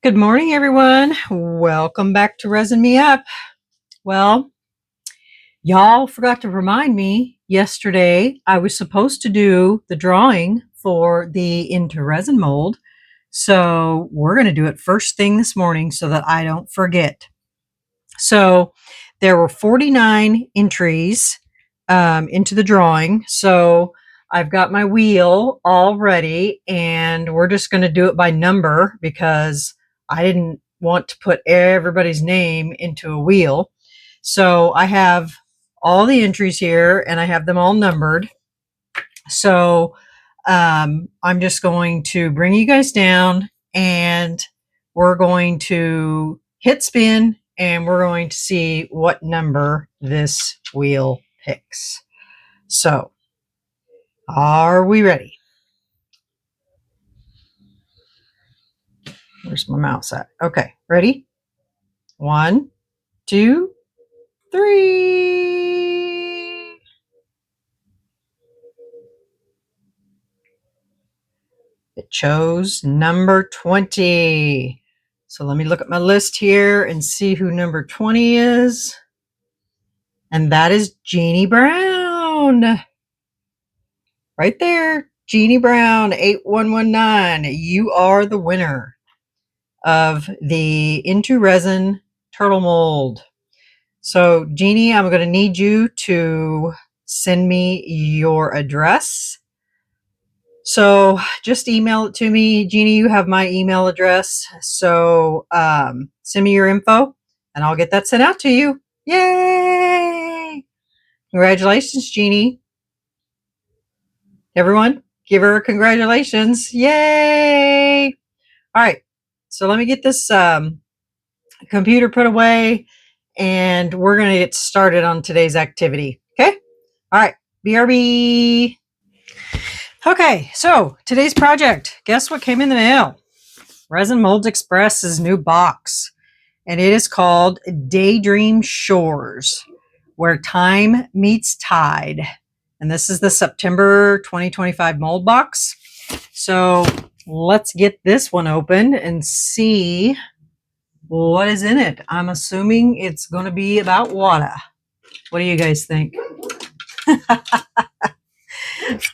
Good morning, everyone. Welcome back to Resin Me Up. Well, y'all forgot to remind me yesterday I was supposed to do the drawing for the into resin mold. So we're going to do it first thing this morning so that I don't forget. So there were 49 entries into the drawing. So I've got my wheel all ready and we're just going to do it by number because I didn't want to put everybody's name into a wheel. So I have all the entries here and I have them all numbered. So I'm just going to bring you guys down and we're going to hit spin and we're going to see what number this wheel picks. So are we ready? Where's my mouse at? Okay, ready? 1, 2, 3. It chose number 20. So let me look at my list here and see who number 20 is. And that is Jeannie Brown. Right there. Jeannie Brown, 8119. You are the winner of the Into Resin Turtle Mold. So, Jeannie, I'm going to need you to send me your address. So just email it to me. Jeannie, you have my email address. So send me your info and I'll get that sent out to you. Yay! Congratulations, Jeannie. Everyone, give her congratulations. Yay! All right. So let me get this computer put away and we're going to get started on today's activity. Okay? All right. BRB. Okay, so today's project. Guess what came in the mail? Resin Molds Express's new box. And it is called Daydream Shores, where time meets tide. And this is the September 2025 mold box. So let's get this one open and see what is in it. I'm assuming it's going to be about water. What do you guys think?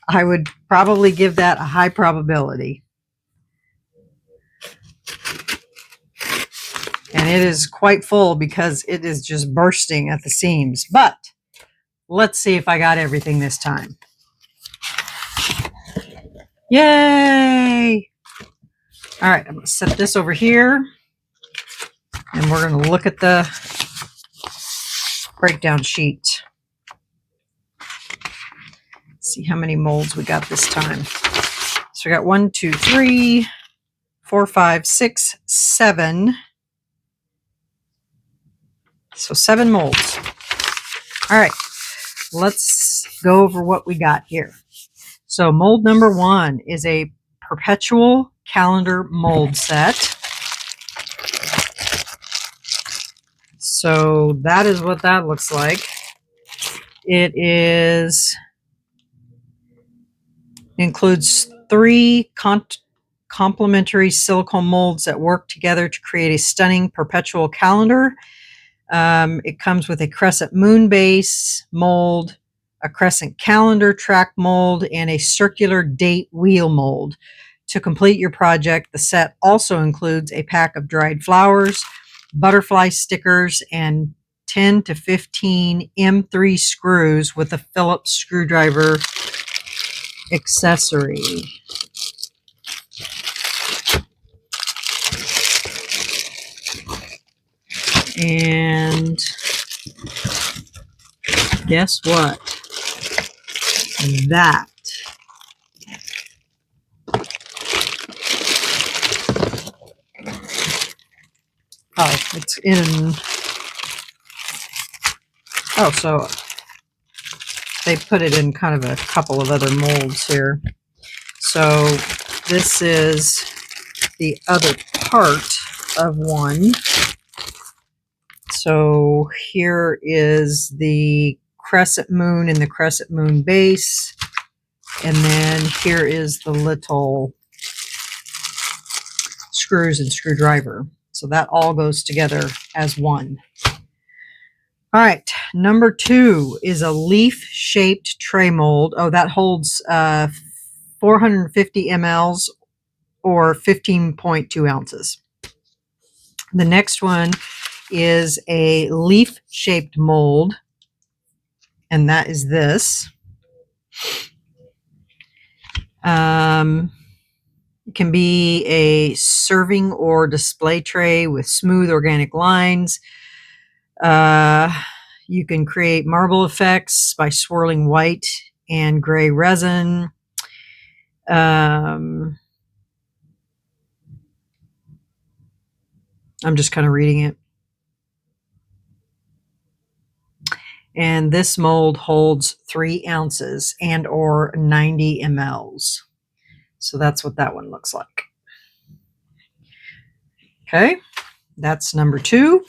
I would probably give that a high probability. And it is quite full because it is just bursting at the seams. But let's see if I got everything this time. Yay! All right, I'm going to set this over here. And we're going to look at the breakdown sheet. See how many molds we got this time. So we got 1, 2, 3, 4, 5, 6, 7. So 7 molds. All right, let's go over what we got here. So mold number 1 is a perpetual calendar mold set. So that is what that looks like. It includes 3 complementary silicone molds that work together to create a stunning perpetual calendar. It comes with a crescent moon base mold, a crescent calendar track mold, and a circular date wheel mold. To complete your project, the set also includes a pack of dried flowers, butterfly stickers, and 10 to 15 M3 screws with a Phillips screwdriver accessory. And guess what? That it's in. Oh, so they put it in kind of a couple of other molds here. So this is the other part of one. So here is the crescent moon and the crescent moon base. And then here is the little screws and screwdriver. So that all goes together as one. All right, number 2 is a leaf-shaped tray mold. Oh, that holds 450 mLs or 15.2 ounces. The next one is a leaf-shaped mold, and that is this. It can be a serving or display tray with smooth organic lines. You can create marble effects by swirling white and gray resin. I'm just kind of reading it. And this mold holds 3 ounces and or 90 mLs. So that's what that one looks like. Okay, that's number 2.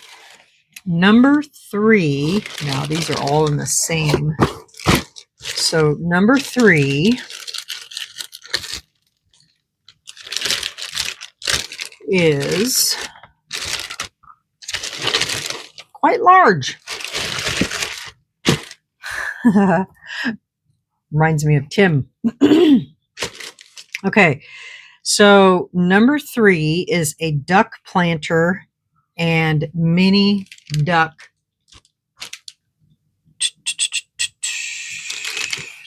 Number 3, now these are all in the same. So number 3 is quite large. Reminds me of Tim. Okay, so number 3 is a duck planter and mini duck.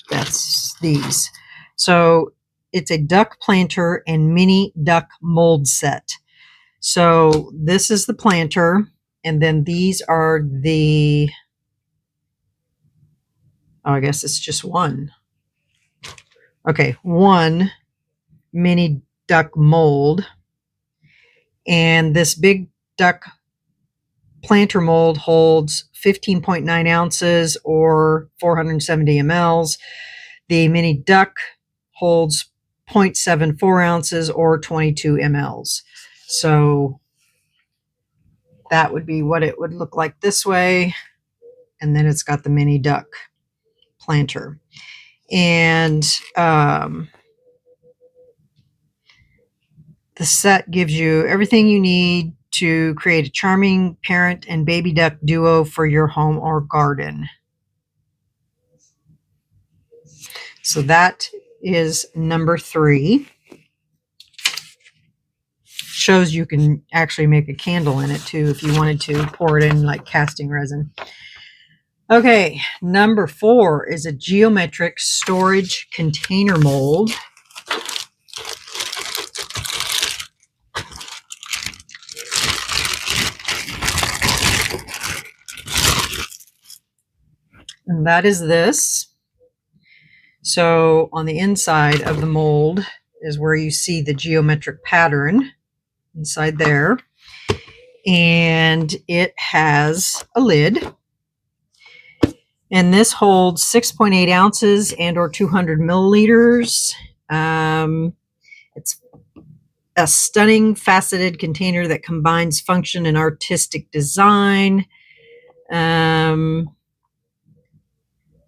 That's these. So it's a duck planter and mini duck mold set. So this is the planter, and then these are the, oh, I guess it's just one. Okay, one mini duck mold. And this big duck planter mold holds 15.9 ounces or 470 mLs. The mini duck holds 0.74 ounces or 22 mLs. So that would be what it would look like this way. And then it's got the mini duck planter. And the set gives you everything you need to create a charming parent and baby duck duo for your home or garden. So that is number 3. Shows you can actually make a candle in it too if you wanted to pour it in like casting resin. Okay, number 4 is a geometric storage container mold. And that is this. So on the inside of the mold is where you see the geometric pattern inside there. And it has a lid. And this holds 6.8 ounces and or 200 milliliters. It's a stunning faceted container that combines function and artistic design.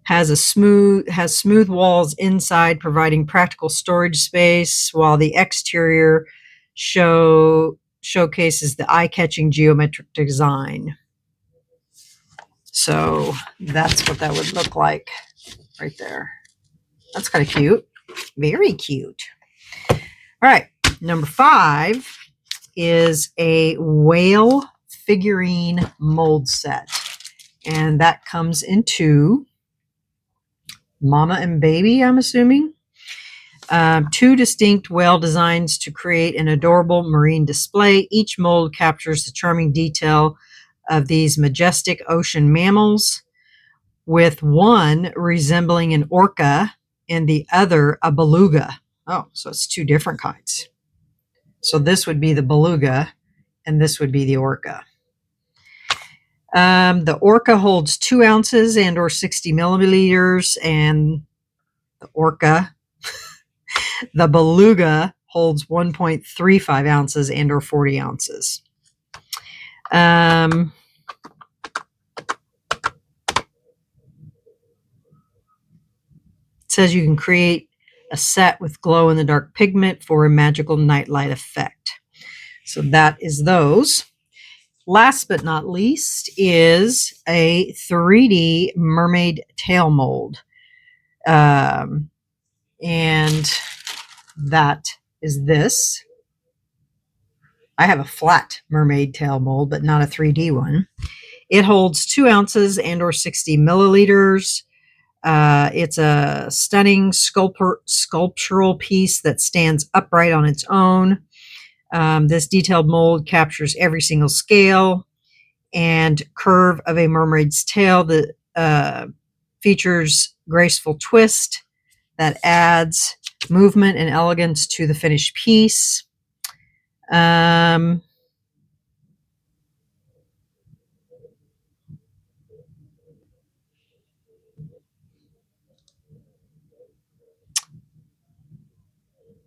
Has smooth walls inside, providing practical storage space, while the exterior showcases the eye-catching geometric design. So that's what that would look like right there. That's kind of cute. Very cute. All right, number 5 is a whale figurine mold set. And that comes into mama and baby, I'm assuming. 2 distinct whale designs to create an adorable marine display. Each mold captures the charming detail of these majestic ocean mammals, with one resembling an orca and the other a beluga. Oh, so it's 2 different kinds. So this would be the beluga and this would be the orca. The orca holds 2 ounces and or 60 milliliters, and the beluga holds 1.35 ounces and or 40 ounces. It says you can create a set with glow-in-the-dark pigment for a magical nightlight effect. So that is those. Last but not least is a 3D mermaid tail mold. And that is this. I have a flat mermaid tail mold, but not a 3D one. It holds 2 ounces and or 60 milliliters. It's a stunning sculptural piece that stands upright on its own. This detailed mold captures every single scale and curve of a mermaid's tail that features graceful twist that adds movement and elegance to the finished piece.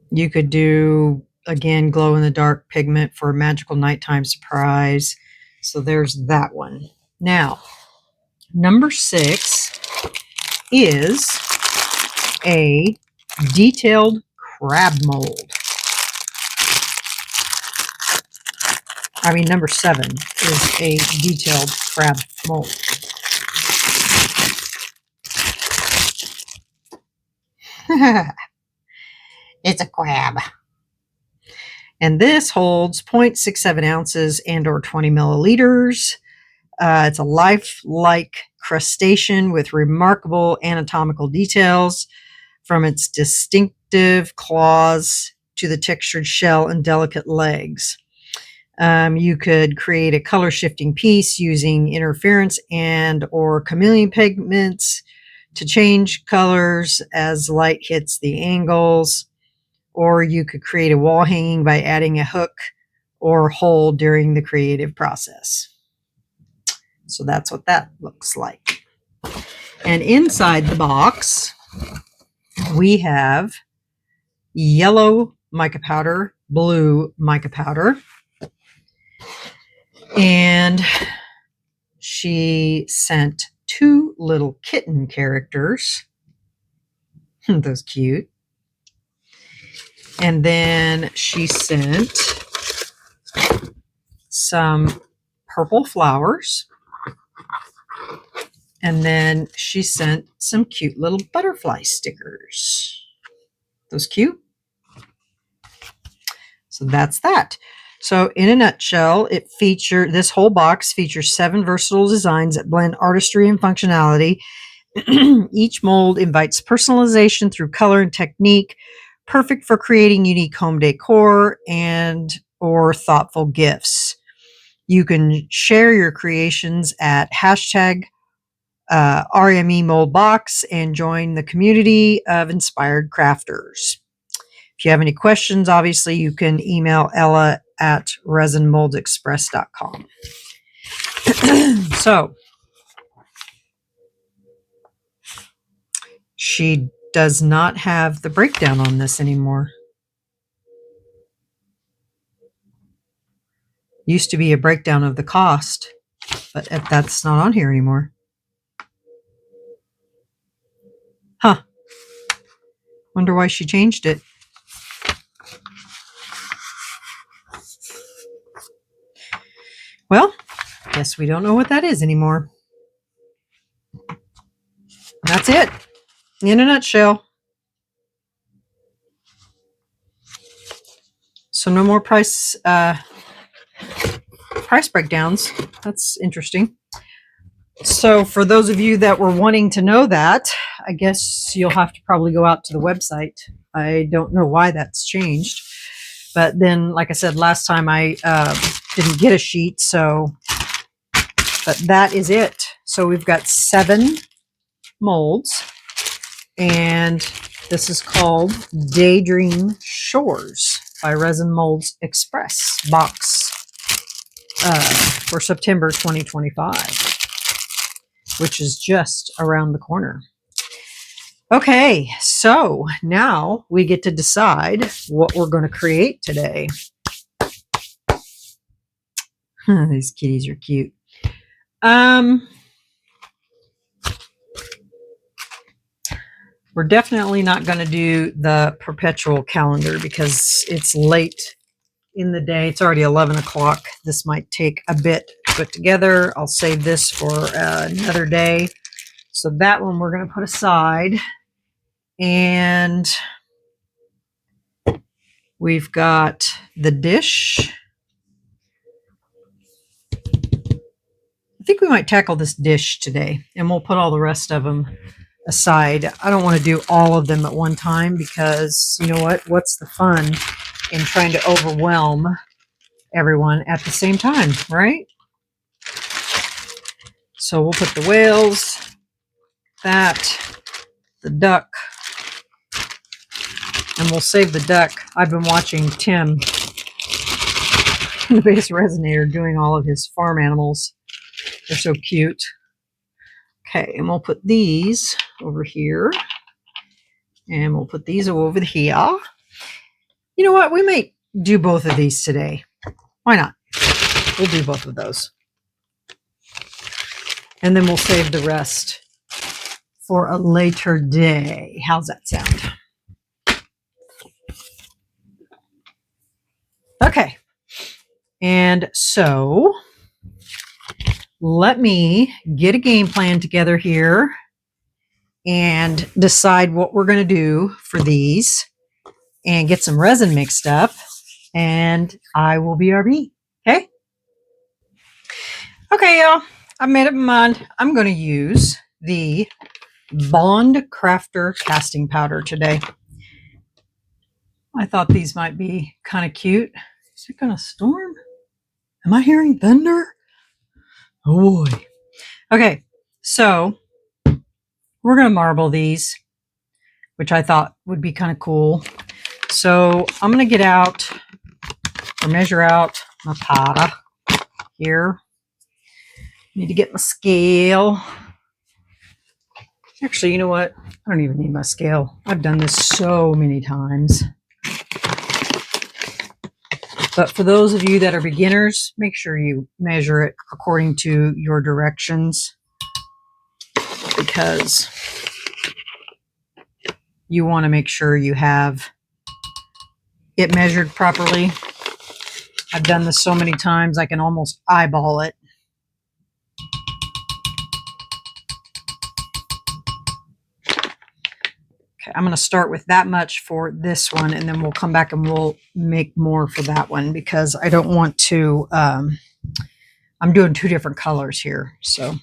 You could do, again, glow in the dark pigment for a magical nighttime surprise. So there's that one. Now, number 6 is a detailed crab mold. I mean, number 7 is a detailed crab mold. It's a crab. And this holds 0.67 ounces and or 20 milliliters. It's a lifelike crustacean with remarkable anatomical details, from its distinctive claws to the textured shell and delicate legs. You could create a color shifting piece using interference and or chameleon pigments to change colors as light hits the angles. Or you could create a wall hanging by adding a hook or hole during the creative process. So that's what that looks like. And inside the box, we have yellow mica powder, blue mica powder, and she sent 2 little kitten characters. Those cute. And then she sent some purple flowers. And then she sent some cute little butterfly stickers. Those cute? So that's that. So in a nutshell, this whole box features 7 versatile designs that blend artistry and functionality. Each mold invites personalization through color and technique, perfect for creating unique home decor and or thoughtful gifts. You can share your creations at hashtag RME Mold Box and join the community of inspired crafters. If you have any questions, obviously you can email Ella at resinmoldsexpress.com. So she does not have the breakdown on this anymore. Used to be a breakdown of the cost, but that's not on here anymore. Huh. Wonder why she changed it. Well, guess we don't know what that is anymore. That's it. In a nutshell. So no more price breakdowns. That's interesting. So for those of you that were wanting to know that, I guess you'll have to probably go out to the website. I don't know why that's changed. But then, like I said, last time I didn't get a sheet. But that is it. So we've got 7 molds. And this is called Daydream Shores by Resin Molds Express box for September 2025, which is just around the corner. Okay, so now we get to decide what we're going to create today. These kitties are cute. We're definitely not going to do the perpetual calendar because it's late in the day. It's already 11 o'clock. This might take a bit to put together. I'll save this for another day. So that one we're going to put aside. And we've got the dish. I think we might tackle this dish today, and we'll put all the rest of them aside. I don't want to do all of them at one time because, you know what? What's the fun in trying to overwhelm everyone at the same time, right? So we'll put the whales, that, the duck, and we'll save the duck. I've been watching Tim, the base resonator, doing all of his farm animals. They're so cute. Okay, and we'll put these over here. And we'll put these over here. You know what? We might do both of these today. Why not? We'll do both of those. And then we'll save the rest for a later day. How's that sound? Okay. And so let me get a game plan together here and decide what we're going to do for these and get some resin mixed up, and I will BRB. Okay? Okay, y'all. I made up my mind. I'm going to use the BondCraftor casting powder today. I thought these might be kind of cute. Is it going to storm? Am I hearing thunder? Oh boy. Okay, so we're going to marble these, which I thought would be kind of cool. So I'm going to get out or measure out my powder here. Need to get my scale. Actually, you know what? I don't even need my scale. I've done this so many times. But for those of you that are beginners, make sure you measure it according to your directions, because you want to make sure you have it measured properly. I've done this so many times I can almost eyeball it. Okay, I'm going to start with that much for this one, and then we'll come back and we'll make more for that one, because I don't want to, I'm doing two different colors here. So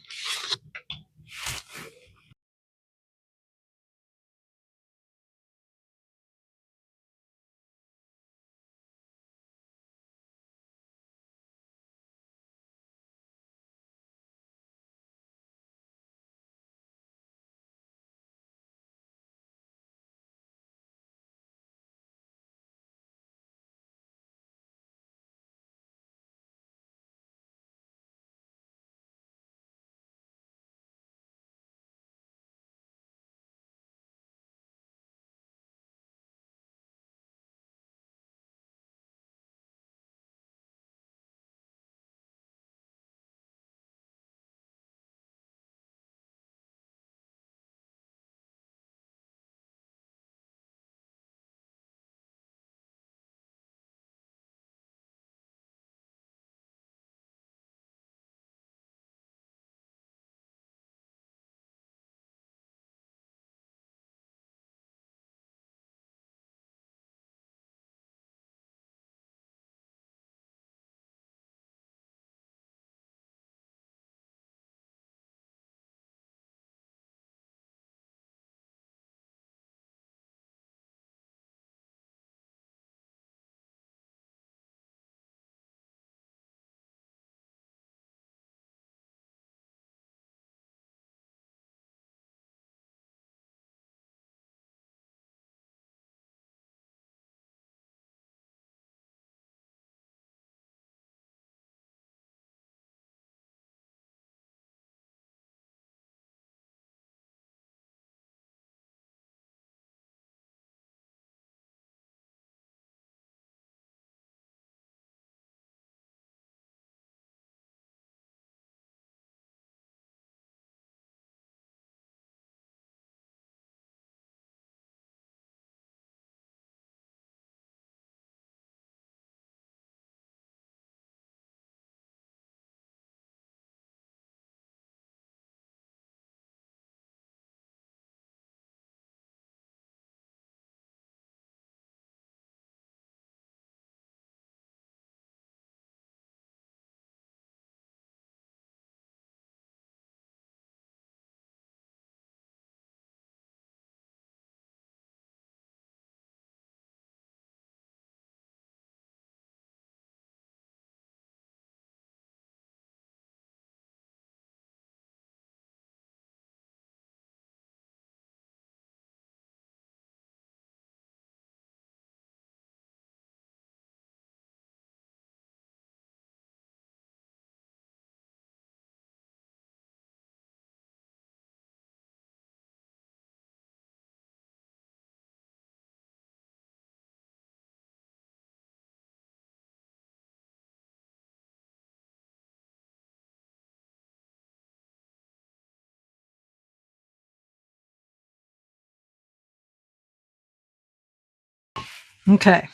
Okay,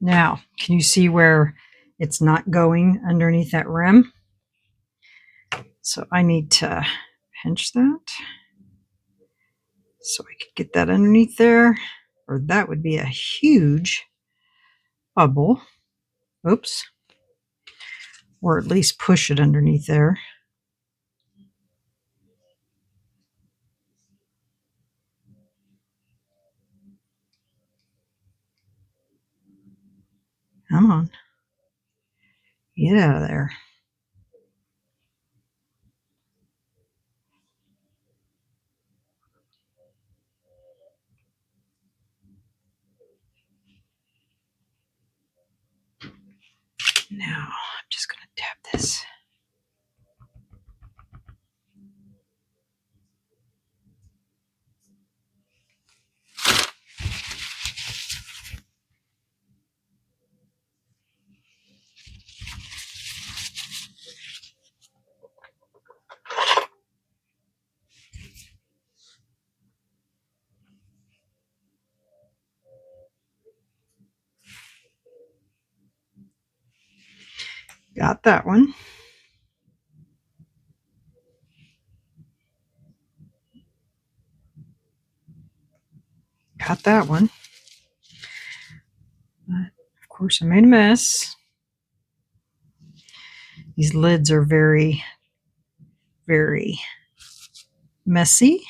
now can you see where it's not going underneath that rim? So I need to pinch that so I could get that underneath there, or that would be a huge bubble. Oops. Or at least push it underneath there. Come on. Get out of there. Now I'm just going to tap this. Got that one. Got that one. But of course, I made a mess. These lids are very, very messy.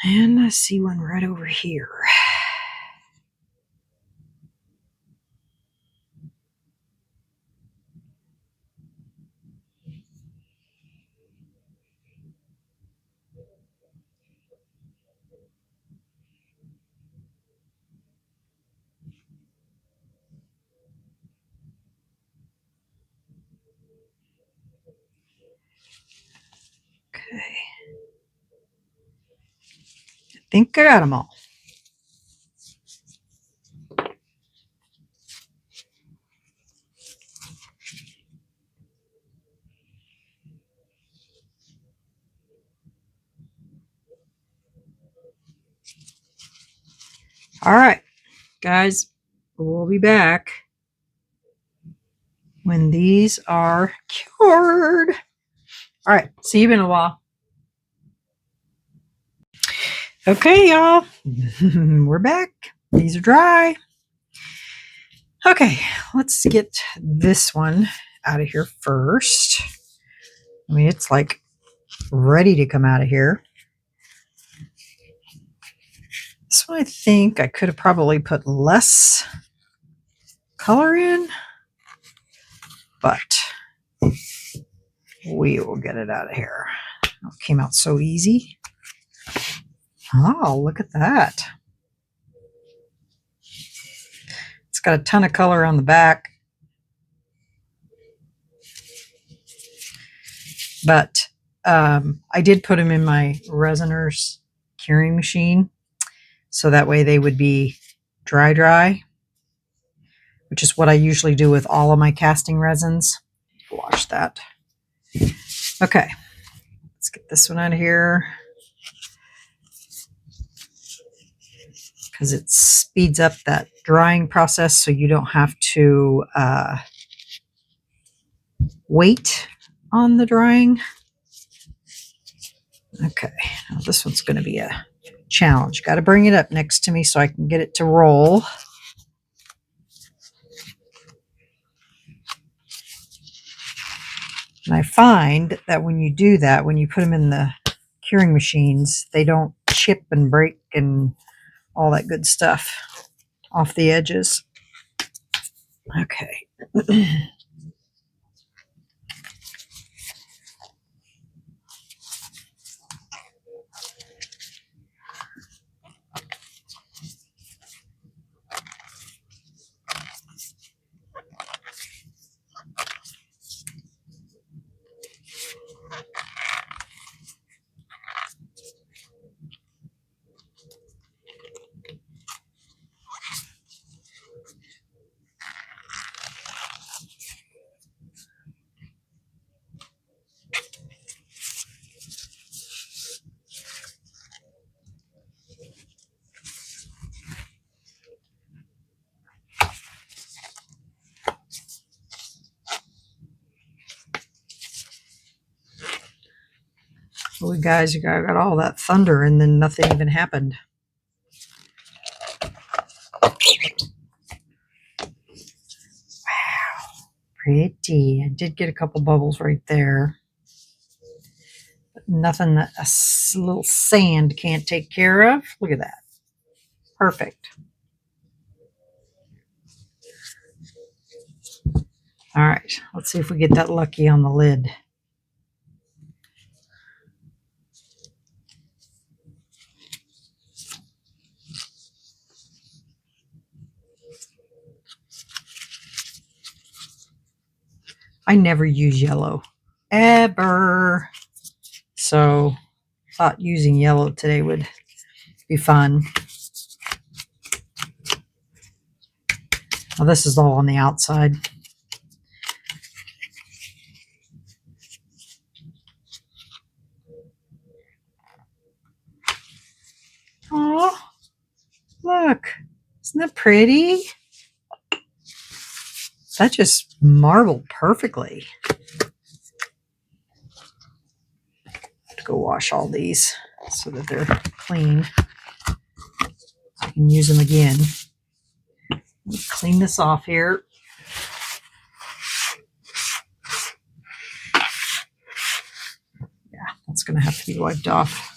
And I see one right over here. Okay. I think I got them all. All right, guys, we'll be back when these are cured. All right, see you in a while. Okay, y'all, we're back. These are dry. Okay, let's get this one out of here first. I mean, it's like ready to come out of here. This one, I think I could have probably put less color in, but we will get it out of here. It came out so easy. Oh, look at that. It's got a ton of color on the back. But I did put them in my resiners curing machine, so that way they would be dry, which is what I usually do with all of my casting resins. Wash that. Okay, let's get this one out of here because it speeds up that drying process, so you don't have to wait on the drying. Okay, now this one's going to be a challenge. Got to bring it up next to me so I can get it to roll. And I find that when you do that, when you put them in the curing machines, they don't chip and break and all that good stuff off the edges. Okay. Well, guys, you got all that thunder and then nothing even happened. Wow. Pretty. I did get a couple bubbles right there. But nothing that a little sand can't take care of. Look at that. Perfect. All right, let's see if we get that lucky on the lid. I never use yellow, ever. So thought using yellow today would be fun. Well, this is all on the outside. Oh, look. Isn't that pretty? That just marbled perfectly. I have to go wash all these so that they're clean. I can use them again. Clean this off here. Yeah, that's going to have to be wiped off.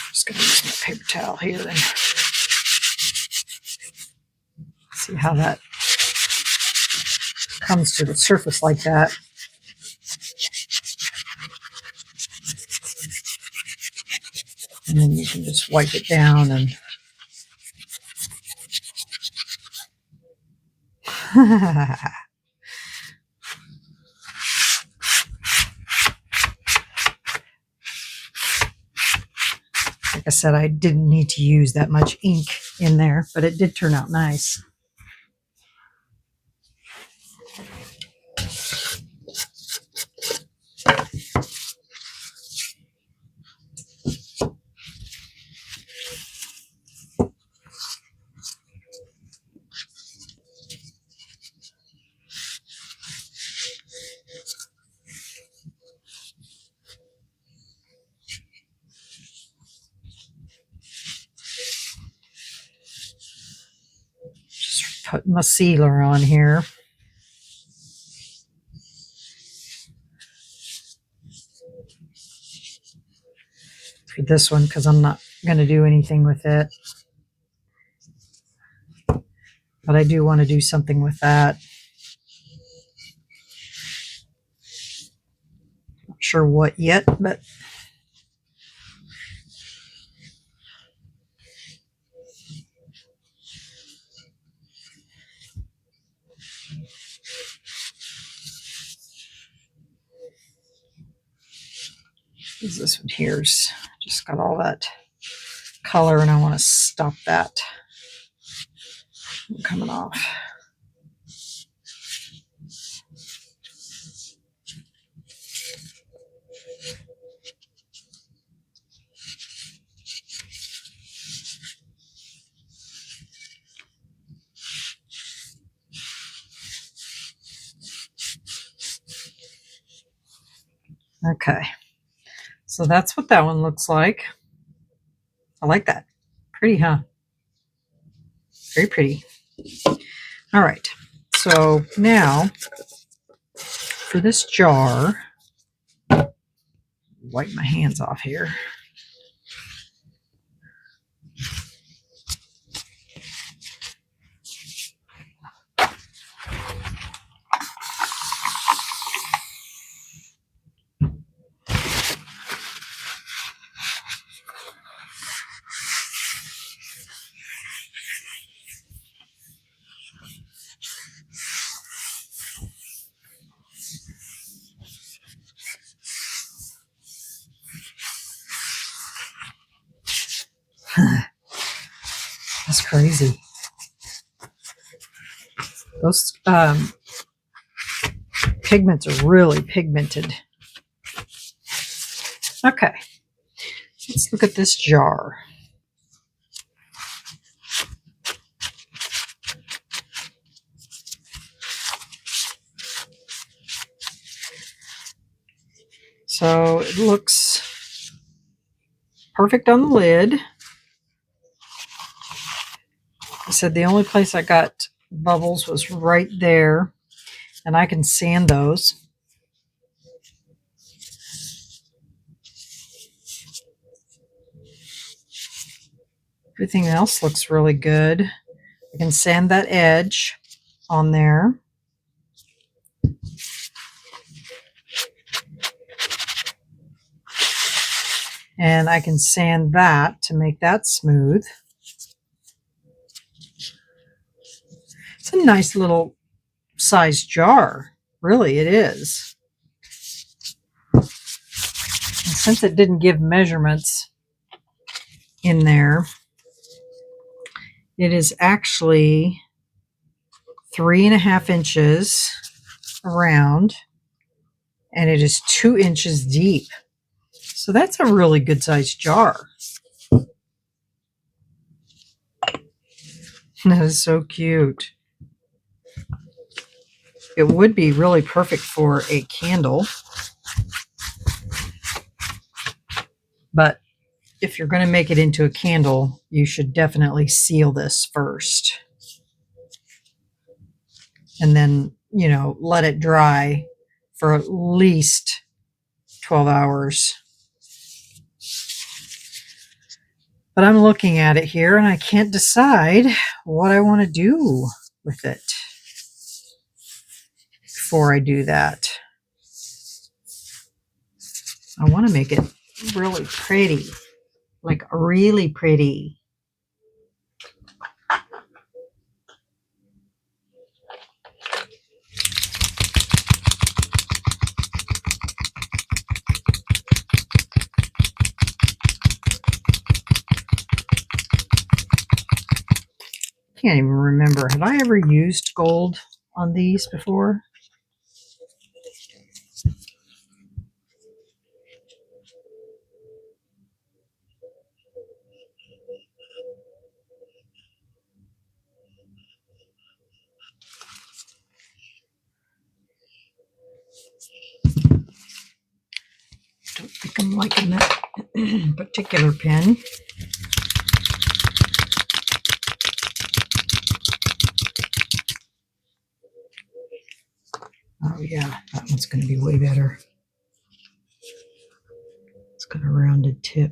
Just going to use my paper towel here and see how that comes to the surface like that. And then you can just wipe it down and like I said, I didn't need to use that much ink in there, but it did turn out nice. Just put my sealer on here. For this one, because I'm not going to do anything with it. But I do want to do something with that. Not sure what yet, but this one here's just got all that color and I want to stop that from coming off. Okay, so that's what that one looks like. I like that. Pretty, huh? Very pretty. All right, so now for this jar, wipe my hands off here. That's crazy. Those pigments are really pigmented. Okay, let's look at this jar. So it looks perfect on the lid. I said the only place I got bubbles was right there, and I can sand those. Everything else looks really good. I can sand that edge on there. And I can sand that to make that smooth. It's a nice little size jar. Really, it is. And since it didn't give measurements in there, it is actually 3.5 inches around, and it is 2 inches deep. So that's a really good sized jar. That is so cute. It would be really perfect for a candle. But if you're going to make it into a candle, you should definitely seal this first. And then, you know, let it dry for at least 12 hours. But I'm looking at it here and I can't decide what I want to do with it before I do that. I want to make it really pretty, like really pretty. Can't even remember. Have I ever used gold on these before? Don't think I'm liking that particular pen. Oh yeah, that one's going to be way better. It's got a rounded tip.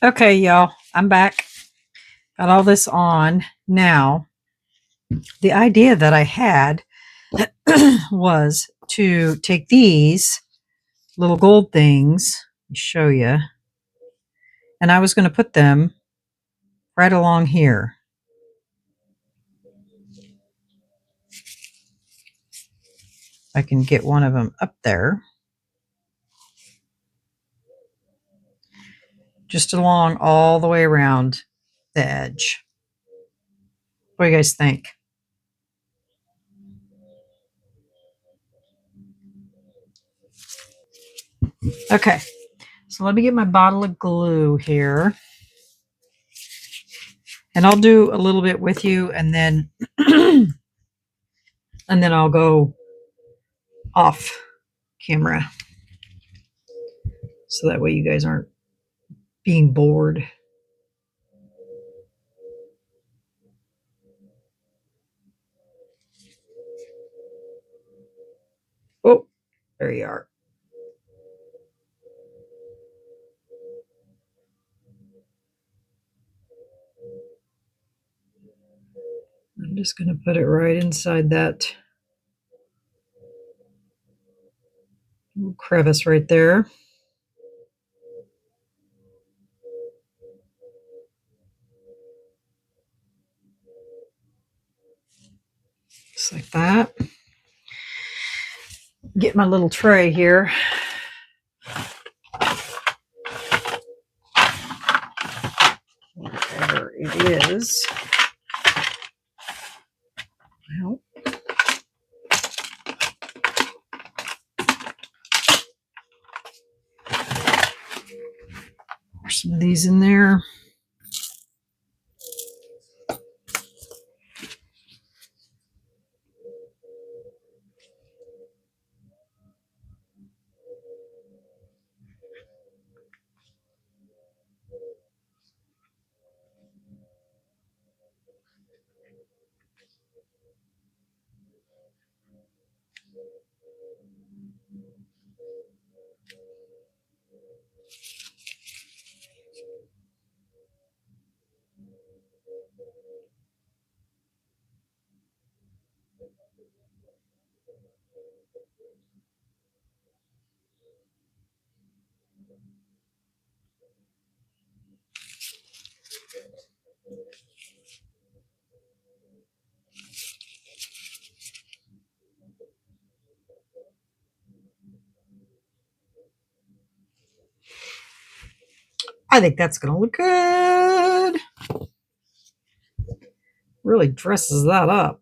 Okay, y'all, I'm back. Got all this on. Now, the idea that I had was to take these little gold things, show you, and I was going to put them right along here. I can get one of them up there. just along all the way around the edge. What do you guys think? Okay, so let me get my bottle of glue here. And I'll do a little bit with you, and then and then I'll go off camera. So that way you guys aren't being bored. Oh, there you are. I'm just going to put it right inside that little crevice right there. Just like that. Get my little tray here. Whatever it is. Well, pour some of these in there. I think that's going to look good. Really dresses that up.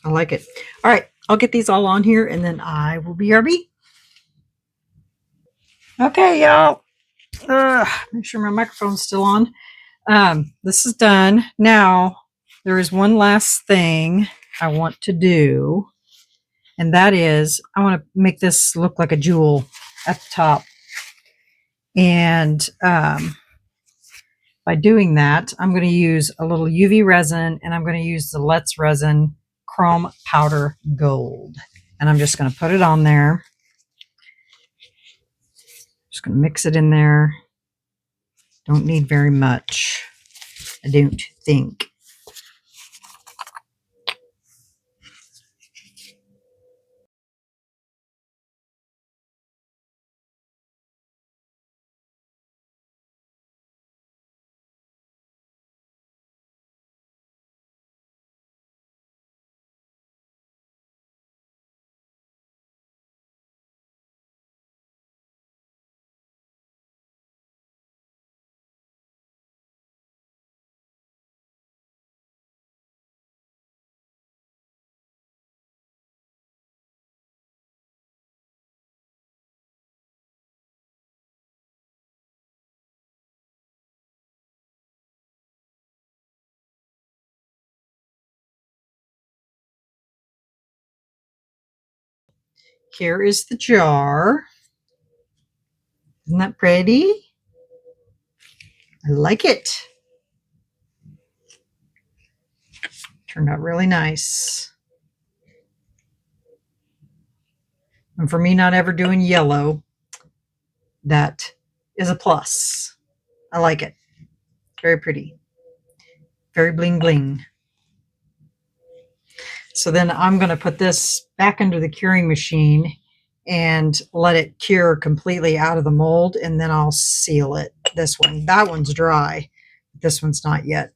I like it. All right, I'll get these all on here, and then I will BRB. Okay, y'all. Make sure my microphone's still on. This is done. Now, there is one last thing I want to do, and that is I want to make this look like a jewel at the top. And by doing that, I'm going to use a little UV resin, and I'm going to use the Let's Resin Chrome Powder Gold. And I'm just going to put it on there. Just going to mix it in there. Don't need very much, I don't think. here is the jar. Isn't that pretty? I like it. Turned out really nice. And for me not ever doing yellow, that is a plus. I like it. Very pretty. Very bling bling. So then I'm going to put this back into the curing machine and let it cure completely out of the mold, and then I'll seal it. This one. That one's dry. This one's not yet,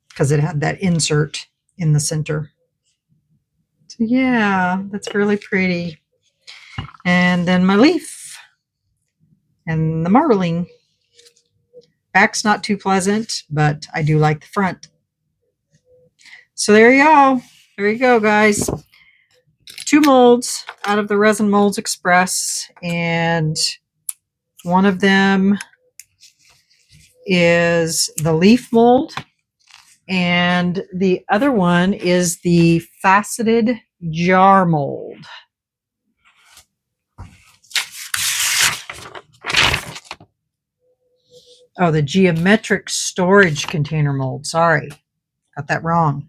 because it had that insert in the center. So yeah, that's really pretty. And then my leaf and the marbling. Back's not too pleasant, but I do like the front. So there you go. There you go, guys. 2 molds out of the Resin Molds Express, and one of them is the leaf mold, and the other one is the faceted jar mold. Oh, the geometric storage container mold. Sorry, got that wrong.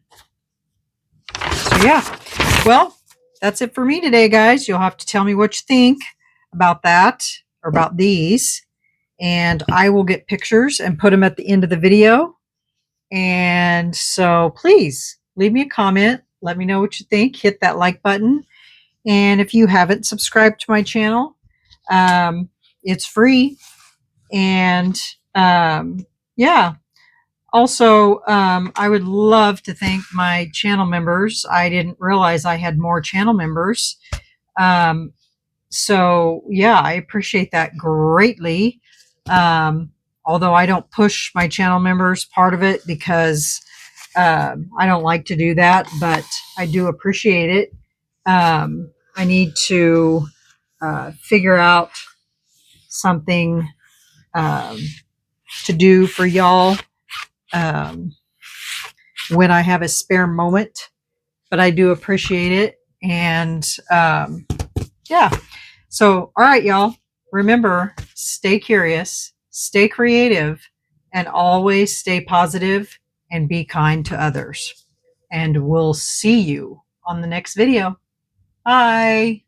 So yeah, well, that's it for me today, guys. You'll have to tell me what you think about that, or about these, and I will get pictures and put them at the end of the video. And so please leave me a comment. Let me know what you think. Hit that like button. And if you haven't subscribed to my channel, it's free. And yeah. Also, I would love to thank my channel members. I didn't realize I had more channel members. So yeah, I appreciate that greatly. Although I don't push my channel members, part of it because I don't like to do that, but I do appreciate it. I need to figure out something to do for y'all when I have a spare moment, but I do appreciate it. And yeah, so all right, y'all, remember, stay curious, stay creative, and always stay positive and be kind to others. And we'll see you on the next video. Bye.